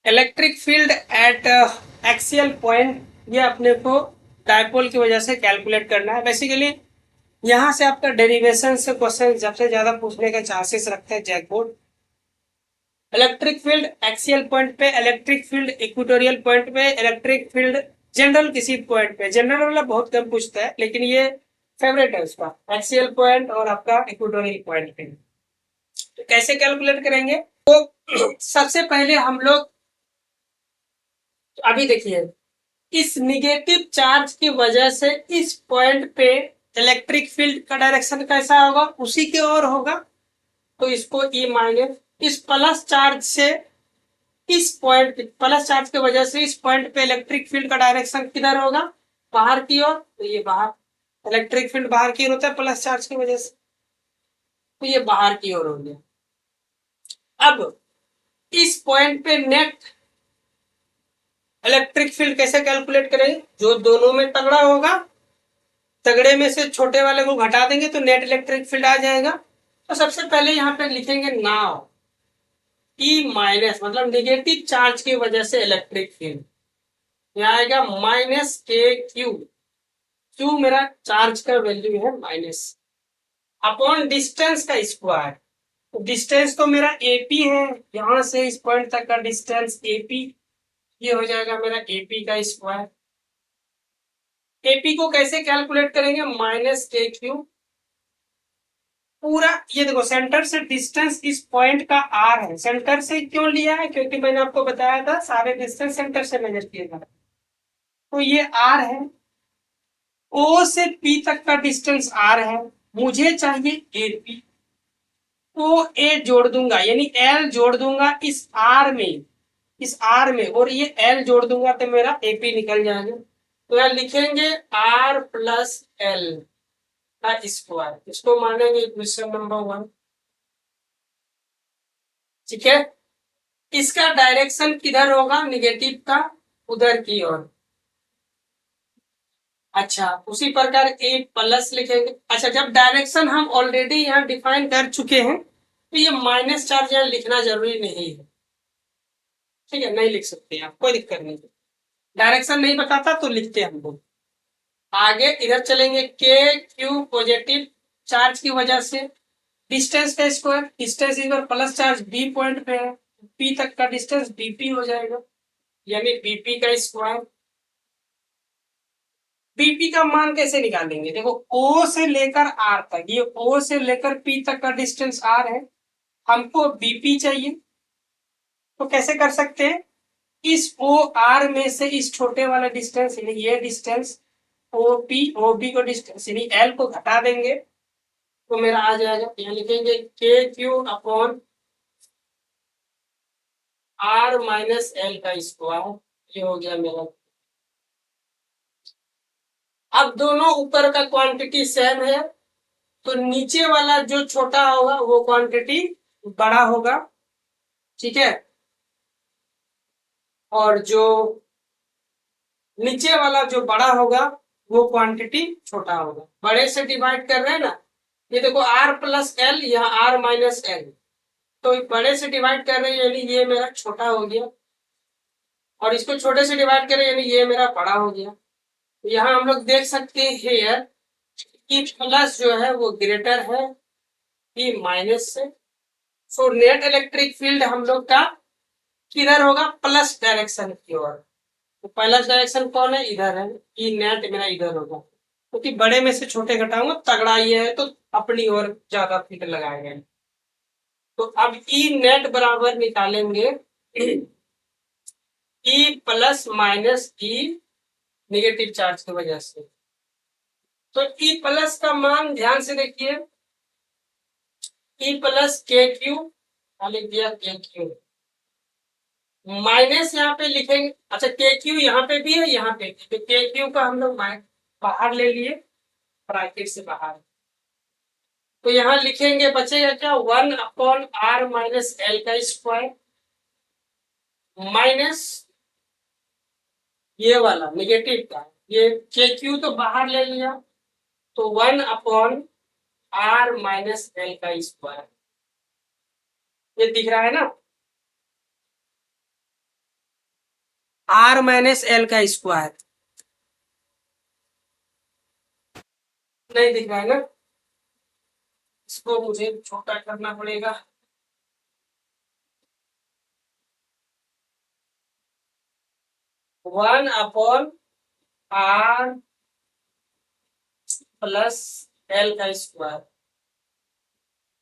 Electric field at axial point, ये अपने को डायपोल की वजह से कैलकुलेट करना है। बेसिकली यहाँ से आपका डेरिवेशन से क्वेश्चन सबसे ज्यादा पूछने के चांसेस रखते हैं जैकबोर्ड। इलेक्ट्रिक फील्ड एक्सियल पॉइंट पे, इलेक्ट्रिक फील्ड इक्वेटोरियल पॉइंट पे, इलेक्ट्रिक फील्ड जनरल किसी पॉइंट पे। जनरल वाला बहुत कम पूछता है, लेकिन ये फेवरेट है उसका, एक्सियल पॉइंट और आपका इक्वेटोरियल पॉइंट पे। तो कैसे कैलकुलेट करेंगे? तो सबसे पहले हम लोग अभी देखिए, इस निगेटिव चार्ज की वजह से इस पॉइंट पे इलेक्ट्रिक फील्ड का डायरेक्शन कैसा होगा, उसी की ओर होगा। तो इसको ई माइनस, इस प्लस चार्ज से इस पॉइंट, प्लस चार्ज की वजह से इस पॉइंट पे इलेक्ट्रिक फील्ड का डायरेक्शन किधर होगा, बाहर की ओर। तो ये बाहर, इलेक्ट्रिक फील्ड बाहर की ओर होता है प्लस चार्ज की वजह से, तो ये बाहर की ओर हो गया। अब इस पॉइंट पे नेट इलेक्ट्रिक फील्ड कैसे कैलकुलेट करेंगे? जो दोनों में तगड़ा होगा, तगड़े में से छोटे वाले को घटा देंगे तो नेट इलेक्ट्रिक फील्ड आ जाएगा। तो सबसे पहले यहाँ पे लिखेंगे नाउ ई माइनस, मतलब निगेटिव चार्ज की वजह से इलेक्ट्रिक फील्ड, यहाँ आएगा माइनस के क्यू। क्यू मेरा चार्ज का वैल्यू है माइनस, अपॉन डिस्टेंस का स्क्वायर। डिस्टेंस तो मेरा एपी है, यहां से इस पॉइंट तक का डिस्टेंस एपी, ये हो जाएगा मेरा एपी का स्क्वायर। एपी को कैसे कैलकुलेट करेंगे? माइनस के क्यू पूरा, ये देखो सेंटर से डिस्टेंस इस पॉइंट का आर है। सेंटर से क्यों लिया है? क्योंकि मैंने आपको बताया था सारे डिस्टेंस सेंटर से मेजर किए गए। तो ये आर है, ओ से पी तक का डिस्टेंस आर है, मुझे चाहिए एपी। तो ए जोड़ दूंगा, यानी एल जोड़ दूंगा इस आर में, इस आर में, और ये एल जोड़ दूंगा तो मेरा एपी निकल जाएगा। तो यहाँ लिखेंगे आर प्लस एल का स्क्वायर, इसको मानेंगे इक्वेशन नंबर 1। ठीक है, इसका डायरेक्शन किधर होगा निगेटिव का? उधर की ओर। अच्छा, उसी प्रकार ए प्लस लिखेंगे। अच्छा, जब डायरेक्शन हम ऑलरेडी यहाँ डिफाइन कर चुके हैं तो ये माइनस चार्ज यहाँ लिखना जरूरी नहीं है। ठीक है, नहीं लिख सकते आप, कोई दिक्कत नहीं। डायरेक्शन नहीं बताता तो लिखते हैं हम लोग। आगे इधर चलेंगे, के क्यू पॉजिटिव चार्ज की वजह से, डिस्टेंस का स्क्वायर, डिस्टेंस इधर प्लस चार्ज बी पॉइंट पे है, पी तक का डिस्टेंस बीपी हो जाएगा, यानी बीपी का स्क्वायर। बीपी का मान कैसे निकालेंगे? देखो, ओ से लेकर आर तक, ये ओ से लेकर पी तक का डिस्टेंस आर है, हमको बीपी चाहिए। तो कैसे कर सकते हैं? इस ओ आर में से इस छोटे वाला डिस्टेंस, यानी ये डिस्टेंस ओ बी को डिस्टेंस यानी एल को घटा देंगे तो मेरा आ जाएगा, यहाँ लिखेंगे K Q upon R minus L का स्क्वायर, ये हो गया मेरा। अब दोनों ऊपर का क्वांटिटी सेम है, तो नीचे वाला जो छोटा होगा वो क्वांटिटी बड़ा होगा। ठीक है, और जो नीचे वाला जो बड़ा होगा वो क्वांटिटी छोटा होगा। बड़े से डिवाइड कर रहे हैं ना, ये देखो आर प्लस एल, यहाँ आर माइनस एल, तो बड़े से डिवाइड कर रहे हैं यानी ये मेरा छोटा हो गया, और इसको छोटे से डिवाइड कर रहे हैं यानी ये मेरा बड़ा हो गया। तो यहाँ हम लोग देख सकते हैं हेयर कि प्लस जो है वो ग्रेटर है कि माइनस से। सो नेट इलेक्ट्रिक फील्ड हम लोग का किधर होगा? प्लस डायरेक्शन की ओर। तो प्लस डायरेक्शन कौन है? इधर है, ई नेट मेरा इधर होगा, क्योंकि बड़े में से छोटे घटाऊंगा, तगड़ा ये है तो अपनी ओर ज्यादा फील्ड लगाएंगे। तो अब ई नेट बराबर निकालेंगे ई प्लस माइनस ई निगेटिव चार्ज की वजह से। तो ई प्लस का मान ध्यान से देखिए, ई प्लस के क्यू, लिख दिया के क्यू, माइनस यहाँ पे लिखेंगे। अच्छा, के क्यू यहाँ पे भी है, यहाँ पे भी, तो के क्यू का हम लोग बाहर ले लिए, ब्रैकेट से बाहर। तो यहाँ लिखेंगे, बचेगा क्या? 1/r माइनस एल का स्क्वायर, माइनस ये वाला निगेटिव का, ये के क्यू तो बाहर ले लिया, तो 1/r माइनस एल का स्क्वायर, ये दिख रहा है ना। आर माइनस एल का स्क्वायर। नहीं दिख रहा है ना, इसको मुझे छोटा करना पड़ेगा। One upon R plus L का स्क्वायर।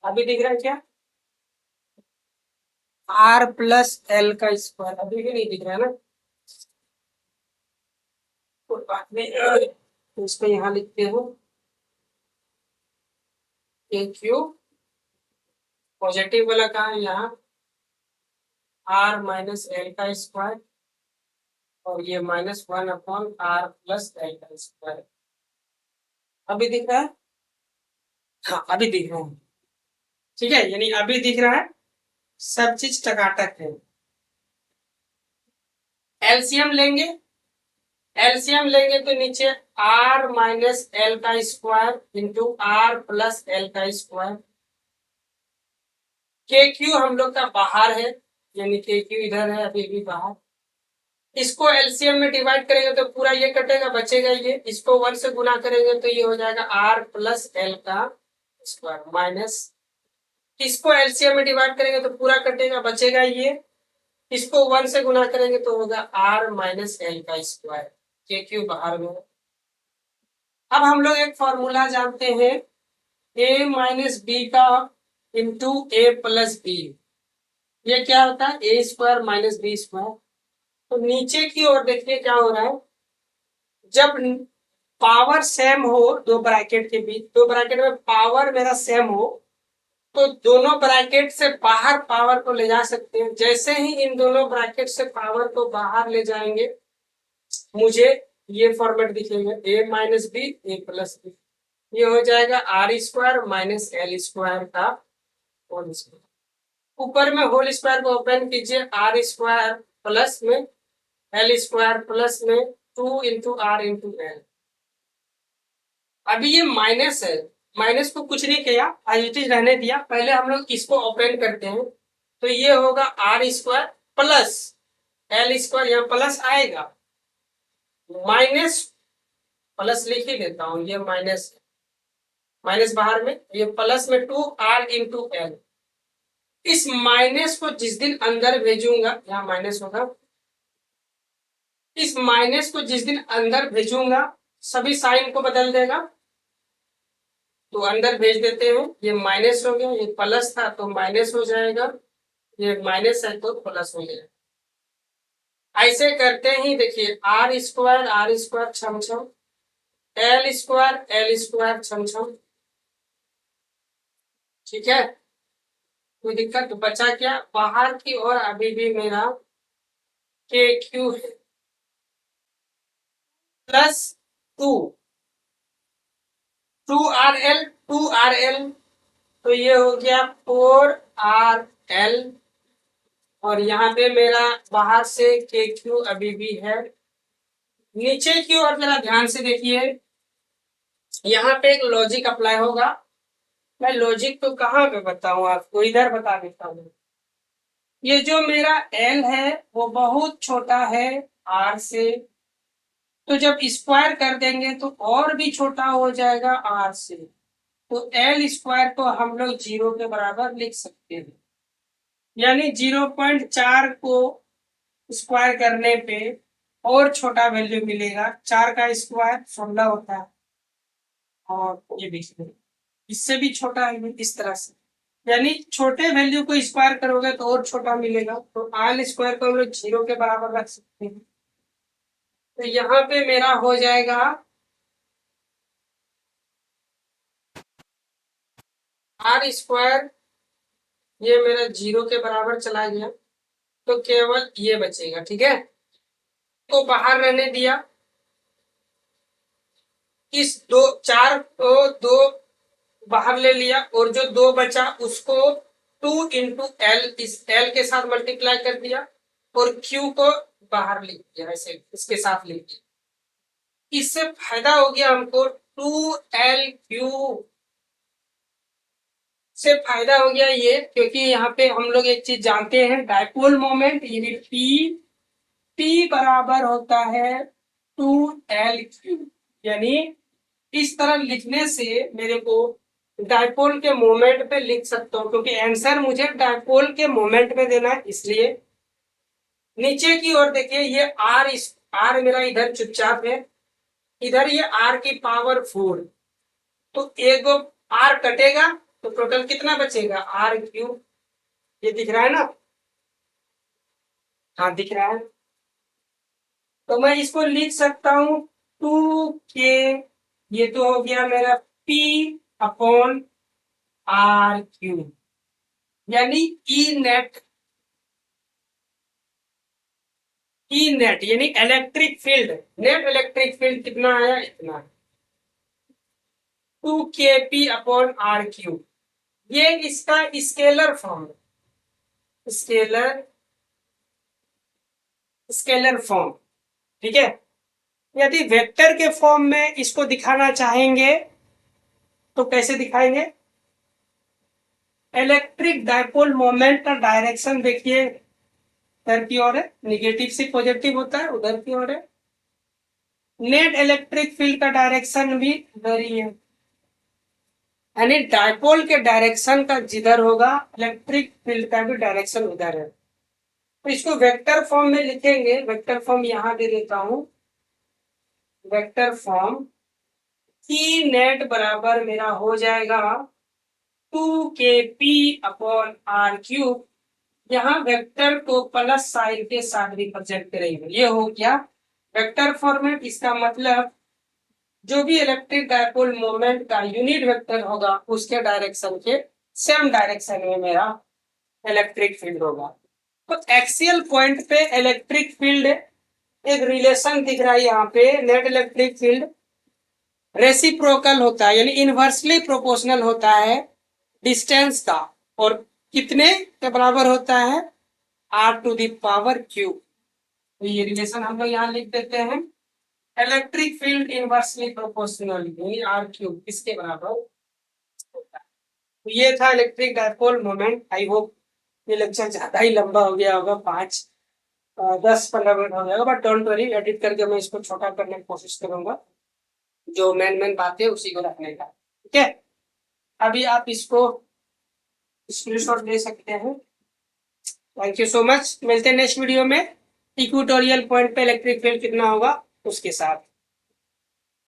अभी दिख रहा है क्या? आर प्लस एल का स्क्वायर अभी भी नहीं दिख रहा है ना, कोई बात नहीं, तो इसको यहाँ लिखते हो ए क्यू, पॉजिटिव वाला कहाँ है यहाँ, आर माइनस एल का स्क्वायर, और ये minus one upon R plus L का स्क्वायर। अभी दिख रहा है? हाँ अभी दिख रहा है, ठीक है, यानी अभी दिख रहा है, सब चीज टकाटक है। एलसीएम लेंगे, एलसीएम लेंगे तो नीचे आर माइनस एल का square into R plus L का स्क्वायर। के क्यू हम लोग का बाहर है, यानी के क्यू इधर है अभी भी बाहर। इसको एलसीएम में डिवाइड करेंगे तो पूरा ये कटेगा, बचेगा ये, इसको वन से गुना करेंगे तो ये हो जाएगा आर प्लस एल का स्क्वायर माइनस, इसको एलसीएम में डिवाइड करेंगे तो पूरा कटेगा, बचेगा ये, इसको वन से गुना करेंगे तो होगा आर माइनस एल का स्क्वायर, के क्यू बाहर में। अब हम लोग एक फॉर्मूला जानते हैं, ए माइनस बी का इंटू ए प्लस बी, ये क्या होता है, ए स्क्वायर माइनस बी स्क्वायर। तो नीचे की ओर देखिए क्या हो रहा है, जब पावर सेम हो दो ब्रैकेट के बीच, दो ब्रैकेट में पावर मेरा सेम हो, तो दोनों ब्रैकेट से बाहर पावर को ले जा सकते हैं। जैसे ही इन दोनों ब्रैकेट से पावर को बाहर ले जाएंगे, मुझे ये फॉर्मेट दिखेगा, A minus B A plus B, ये हो जाएगा R square minus L square का होल स्क्वायर। ऊपर में होल स्क्वायर को ओपन कीजिए, आर स्क्वायर प्लस में एल स्क्वायर प्लस में two into R into L. अभी ये माइनस है, माइनस को कुछ नहीं किया, एज इट इज रहने दिया, पहले हम लोग इसको ओपन करते हैं, तो ये होगा R square plus L square, यहाँ प्लस आएगा, माइनस प्लस लिख ही देता हूं, ये माइनस, माइनस बाहर में, ये प्लस में टू आर इंटू एल। इस माइनस को जिस दिन अंदर भेजूंगा, यहाँ माइनस होगा, इस माइनस को जिस दिन अंदर भेजूंगा सभी साइन को बदल देगा, तो अंदर भेज देते हैं, ये माइनस हो गया, ये प्लस था तो माइनस हो जाएगा, ये माइनस है तो प्लस हो जाएगा। ऐसे करते ही देखिए आर स्क्वायर छम छम, एल स्क्वायर छम छम, ठीक है, कोई दिक्कत, तो बचा क्या, बाहर की ओर अभी भी मेरा के क्यू है plus two, two R L, तो ये हो गया फोर आर एल, और यहाँ पे मेरा बाहर से के क्यू अभी भी है। नीचे की ओर जरा ध्यान से देखिए, यहाँ पे एक लॉजिक अप्लाई होगा, मैं लॉजिक तो कहाँ पे बताऊं आपको, इधर बता देता हूँ। ये जो मेरा एल है वो बहुत छोटा है आर से, तो जब स्क्वायर कर देंगे तो और भी छोटा हो जाएगा आर से, तो एल स्क्वायर को हम लोग 0 के बराबर लिख सकते हैं, यानी 0.4 को स्क्वायर करने पे और छोटा वैल्यू मिलेगा, 4 का स्क्वायर 16 होता है, और ये देखिए इससे भी छोटा है इस तरह से, यानी छोटे वैल्यू को स्क्वायर करोगे तो और छोटा मिलेगा, तो आर स्क्वायर को हम लोग 0 के बराबर रख सकते हैं। तो यहाँ पे मेरा हो जाएगा आर स्क्वायर, ये मेरा 0 के बराबर चला गया, तो केवल ये बचेगा, ठीक है, को बाहर रहने दिया, इस दो चार को दो बाहर ले लिया, और जो दो बचा उसको टू इंटू एल, इस एल के साथ मल्टीप्लाई कर दिया, और क्यू को बाहर लिख दिया, ऐसे इसके साथ लिख दिया। इससे फायदा हो गया हमको, टू एल क्यू से फायदा हो गया ये, क्योंकि यहाँ पे हम लोग एक चीज जानते हैं, डायपोल मोमेंट यानी पी P बराबर होता है 2L3, यानी इस तरह लिखने से मेरे को डायपोल के मोमेंट पे लिख सकता हूँ, क्योंकि आंसर मुझे डायपोल के मोमेंट में देना है। इसलिए नीचे की ओर देखिए, ये आर मेरा इधर चुपचाप है, इधर ये आर की पावर 4, तो एक आर कटेगा तो टोटल कितना बचेगा, R3। ये दिख रहा है ना, हाँ दिख रहा है। तो मैं इसको लिख सकता हूं 2K, ये तो हो गया मेरा P/R3, यानी ई नेट यानी electric field, net electric field कितना आया, इतना 2KP/R3। ये इसका scalar form, scalar scalar form, ठीक है। यदि वेक्टर के फॉर्म में इसको दिखाना चाहेंगे तो कैसे दिखाएंगे, इलेक्ट्रिक डायपोल मोमेंट का डायरेक्शन देखिए इधर की ओर है, निगेटिव से पॉजिटिव होता है, उधर की ओर है। नेट इलेक्ट्रिक फील्ड का डायरेक्शन भी उधर ही है, यानी डायपोल के डायरेक्शन का जिधर होगा इलेक्ट्रिक फील्ड का भी डायरेक्शन उधर है। तो इसको वेक्टर फॉर्म में लिखेंगे, वेक्टर फॉर्म यहां दे देता हूं, वेक्टर फॉर्म ई नेट बराबर मेरा हो जाएगा 2KP/R3। यहाँ वेक्टर को प्लस साइन के साथ रिप्रेजेंट करेंगे। ये हो गया वेक्टर फॉर्मेट। इसका मतलब जो भी इलेक्ट्रिक डायपोल मोमेंट का यूनिट वेक्टर होगा उसके डायरेक्शन के सेम डायरेक्शन में मेरा इलेक्ट्रिक फील्ड होगा। तो एक्सियल पॉइंट पे इलेक्ट्रिक फील्ड, एक रिलेशन दिख रहा है यहाँ पे, नेट इलेक्ट्रिक फील्ड रेसिप्रोकल होता है, यानी इनवर्सली प्रोपोर्शनल होता है डिस्टेंस का, और कितने के बराबर होता है, R⁴। तो ये रिलेशन हम लोग यहाँ लिख देते हैं, electric field inversely proportional R3 इसके बराबर होता है। तो ये था electric dipole moment. I hope ये लेक्चर ज्यादा ही लंबा हो गया होगा, 5-10-15 मिनट हो जाएगा, बट डोंट वरी, एडिट करके मैं इसको छोटा करने की कोशिश करूंगा, जो मेन बातें उसी को रखने का, ठीक है। अभी आप इसको स्क्रीनशॉट ले सकते हैं। थैंक यू सो मच, मिलते हैं नेक्स्ट वीडियो में इक्वेटोरियल पॉइंट पे इलेक्ट्रिक फील्ड कितना होगा उसके साथ।